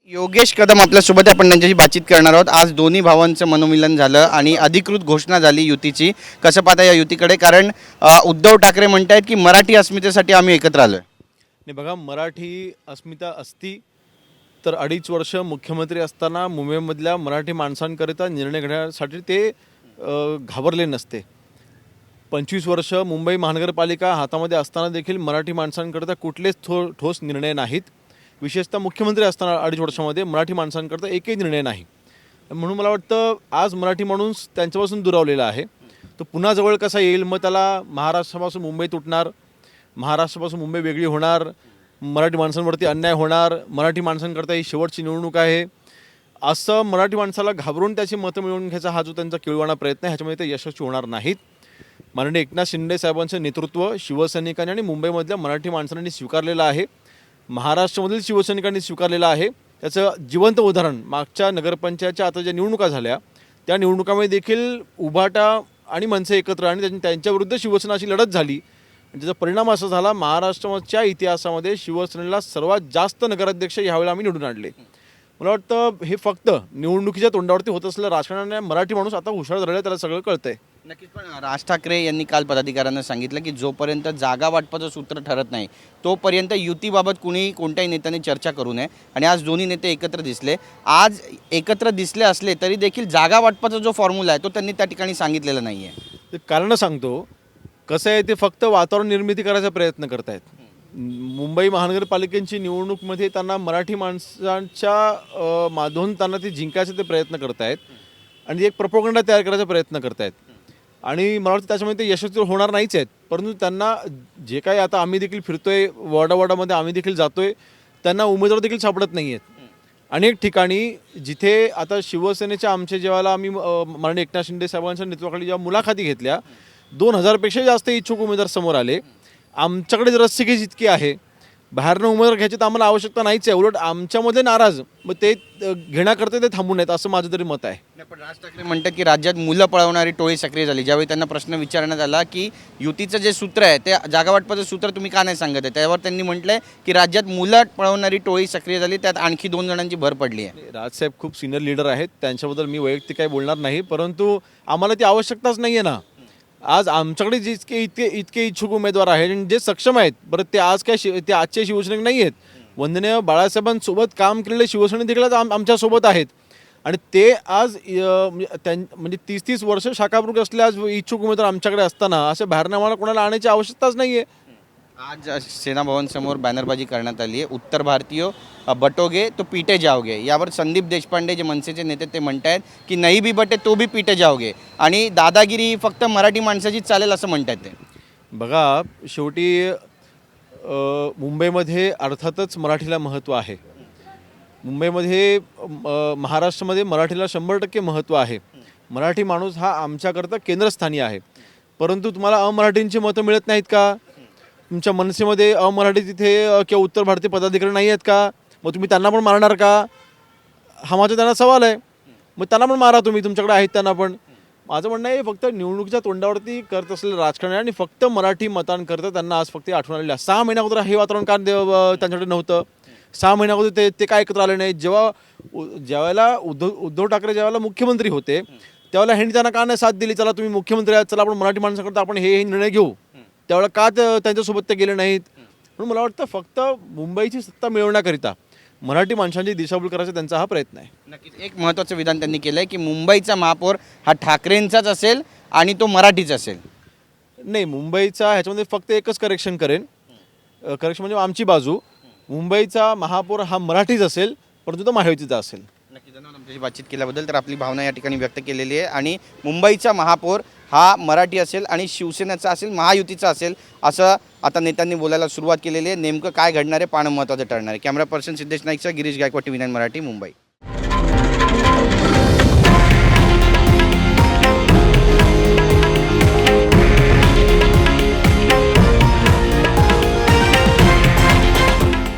योगेश कदम आपल्यासोबत आहे. आपण त्यांच्याशी बातचीत करणार आहोत. आज दोन्ही भावांचं मनोमिलन झालं आणि अधिकृत घोषणा झाली युतीची. कसं पाहता या युतीकडे? कारण उद्धव ठाकरे म्हणतायत की मराठी अस्मितेसाठी आम्ही एकत्र आलोय. नाही बघा, मराठी अस्मिता असती तर 2.5 वर्ष मुख्यमंत्री असताना मुंबईमधल्या मराठी माणसांकरिता निर्णय घेण्यासाठी ते घाबरले नसते. 25 वर्ष मुंबई महानगरपालिका हातामध्ये असताना देखील मराठी माणसांकरिता कुठलेच ठोस निर्णय नाहीत. विशेषतः मुख्यमंत्री असताना 2.5 वर्षामध्ये मराठी माणसांकरिता एकही निर्णय नाही. म्हणून मला वाटतं आज मराठी माणूस त्यांच्यापासून दुरावलेला आहे. तो पुन्हा जवळ कसा येईल? मग त्याला महाराष्ट्रापासून मुंबई तुटणार, महाराष्ट्रापासून मुंबई वेगळी होणार, मराठी माणसांवरती अन्याय होणार, मराठी माणसांकरता ही शेवटची निवडणूक आहे, असं मराठी माणसाला घाबरून त्याची मतं मिळवून घ्यायचा हा जो त्यांचा किळवाणा प्रयत्न आहे, ह्याच्यामध्ये ते यशस्वी होणार नाहीत. माननीय एकनाथ शिंदे साहेबांचं नेतृत्व शिवसैनिकांनी आणि मुंबईमधल्या मराठी माणसांनी स्वीकारलेलं आहे, महाराष्ट्रामधील शिवसैनिकांनी स्वीकारलेलं आहे. त्याचं जिवंत उदाहरण मागच्या नगरपंचायतच्या आता ज्या निवडणुका झाल्या त्या निवडणुकामध्ये देखील उभाटा आणि मनसे एकत्र आणि त्यांच्याविरुद्ध शिवसेना अशी लढत झाली. त्याचा परिणाम असा झाला, महाराष्ट्राच्या इतिहासामध्ये शिवसेनेला सर्वात जास्त नगराध्यक्ष यावेळेला आम्ही निवडून आणले. मला वाटतं हे फक्त निवडणुकीच्या तोंडावरती होत असलेलं राजकारणाने मराठी माणूस आता हुशार झालेला, त्याला सगळं कळतंय. नक्कीच. पण राज ठाकरे यांनी काल पदाधिकाऱ्यांना सांगितलं की जोपर्यंत जागा वाटपाचं सूत्र ठरत नाही तोपर्यंत युतीबाबत कुणी कोणत्याही नेत्याने चर्चा करू नये. आणि आज दोन्ही नेते एकत्र दिसले. आज एकत्र दिसले असले तरी देखील जागा वाटपाचा जो फॉर्म्युला आहे तो त्यांनी त्या ठिकाणी सांगितलेला नाही आहे. ते कारण सांगतो कसं आहे, ते फक्त वातावरण निर्मिती करायचा प्रयत्न करतायत. मुंबई महानगरपालिकेची निवडणूकमध्ये त्यांना मराठी माणसांच्या माधून त्यांना ते जिंकायचे ते प्रयत्न करतायत आणि एक प्रपोगंडा तयार करायचा प्रयत्न करतायत. आणि मला वाटतं त्याच्यामध्ये ते यशस्वी होणार नाहीच आहेत. परंतु त्यांना जे काही आता आम्ही देखील फिरतोय वॉर्डामध्ये, आम्ही देखील जातोय, त्यांना उमेदवार देखील सापडत नाही आहेत. अनेक ठिकाणी जिथे आता शिवसेनेच्या आमच्या जेव्हा आम्ही माननीय एकनाथ शिंदे साहेबांच्या नेतृत्वाखाली जेव्हा मुलाखती घेतल्या 2000पेक्षा जास्त इच्छुक उमेदवार समोर आले. आमच्याकडे जर रस्सीखेच इतकी आहे, बाहेरनं उमेदवार घ्यायची तर आम्हाला आवश्यकता नाहीच आहे. उलट आमच्यामध्ये नाराज, मग ते घेण्याकरता ते थांबून आहेत असं माझं तरी मत आहे. पण राज ठाकरे म्हणतात की राज्यात मुलं पळवणारी टोळी सक्रिय झाली. ज्यावेळी त्यांना प्रश्न विचारण्यात आला की युतीचं जे सूत्र आहे ते जागा वाटपाचं सूत्र तुम्ही का नाही सांगत आहे, त्यावर त्यांनी म्हटलंय की राज्यात मुलं पळवणारी टोळी सक्रिय झाली, त्यात आणखी 2 जणांची भर पडली आहे. राजसाहेब खूप सिनियर लीडर आहेत, त्यांच्याबद्दल मी वैयक्तिक काही बोलणार नाही. परंतु आम्हाला ती आवश्यकताच नाही आहे ना. आज आमच्याकडे इतके इच्छुक उमेदवार आहेत आणि जे सक्षम आहेत. बरं, ते आज काय ते आजचे शिवसैनिक नाही आहेत. वंदनीय बाळासाहेबांसोबत काम केलेले शिवसैनिक देखील आमच्यासोबत आहेत. आणि ते आज म्हणजे 30-30 वर्ष शाखाप्रमुख असले आज इच्छुक उमेदवार आमच्याकडे असताना असे बाहेरनं आम्हाला कोणाला आणायची आवश्यकताच नाही आहे. आज सेना भवनसमोर बॅनरबाजी करण्यात आली आहे. उत्तर भारतीय बटोगे तो पीटे जाओगे. यावर संदीप देशपांडे जे मनसेचे नेते ते म्हणतायत की नाही भी बटे तो भी पीटे जाओगे आणि दादागिरी फक्त मराठी माणसाची चालेल असं म्हणतात ते. बघा, शेवटी मुंबईमध्ये अर्थातच मराठीला महत्त्व आहे. मुंबईमध्ये महाराष्ट्रामध्ये मराठीला 100% महत्त्व आहे. मराठी माणूस हा आमच्याकरता केंद्रस्थानी आहे. परंतु तुम्हाला अमराठींची मतं मिळत नाहीत का? तुमच्या मनसेमध्ये अमराठी तिथे किंवा उत्तर भारतीय पदाधिकारी नाही आहेत का? मग तुम्ही त्यांना पण मारणार का? हा माझा त्यांना सवाल आहे. मग त्यांना पण मारा तुम्ही, तुमच्याकडे आहेत त्यांना पण. माझं म्हणणं आहे फक्त निवडणुकीच्या तोंडावरती करत असलेलं राजकारण आहे आणि फक्त मराठी मतांकरता त्यांना आज फक्त आठवण आलेलं आहे. 6 महिन्या अगोदर हे वातावरण का त्यांच्याकडे नव्हतं? 6 महिन्या अगोदर ते काय एकत्र आले नाही? ज्यावेळेला उद्धव ठाकरे ज्यावेळेला मुख्यमंत्री होते त्यावेळेला ह्यांनी त्यांना का नाही साथ दिली? चला तुम्ही मुख्यमंत्री आहात, चला आपण मराठी माणसाकरता आपण हे निर्णय घेऊ. त्यावेळेला का त्यांच्यासोबत ते गेले नाहीत? म्हणून मला वाटतं फक्त मुंबईची सत्ता मिळवण्याकरिता मराठी माणसांची दिशाभूल करायचा त्यांचा हा प्रयत्न आहे. नक्कीच. एक महत्त्वाचं विधान त्यांनी केलं आहे की मुंबईचा महापौर हा ठाकरेंचाच असेल आणि तो मराठीच असेल. नाही, मुंबईचा ह्याच्यामध्ये फक्त एकच करेक्शन म्हणजे आमची बाजू. मुंबईचा महापौर हा मराठीच असेल, परंतु तो महायुतीचा असेल. नक्की. धन्यवाद आमच्याशी बातचीत केल्याबद्दल. तर आपली भावना या ठिकाणी व्यक्त केलेली आहे आणि मुंबईचा महापौर हा मराठी असेल आणि शिवसेनेचा असेल, महायुतीचा असेल असं आता नेत्यांनी बोलायला सुरुवात केलेली आहे. नेमकं काय घडणार आहे पाहणं महत्त्वाचं ठरणार आहे. कॅमेरा पर्सन सिद्धेश नाईकचा गिरीश गायकवाड, TV9 मराठी, मुंबई.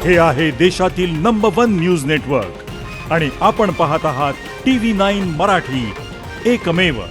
हे आहे देशातील नंबर 1 न्यूज नेटवर्क आणि आपण पाहत आहात TV9 मराठी, एकमेव.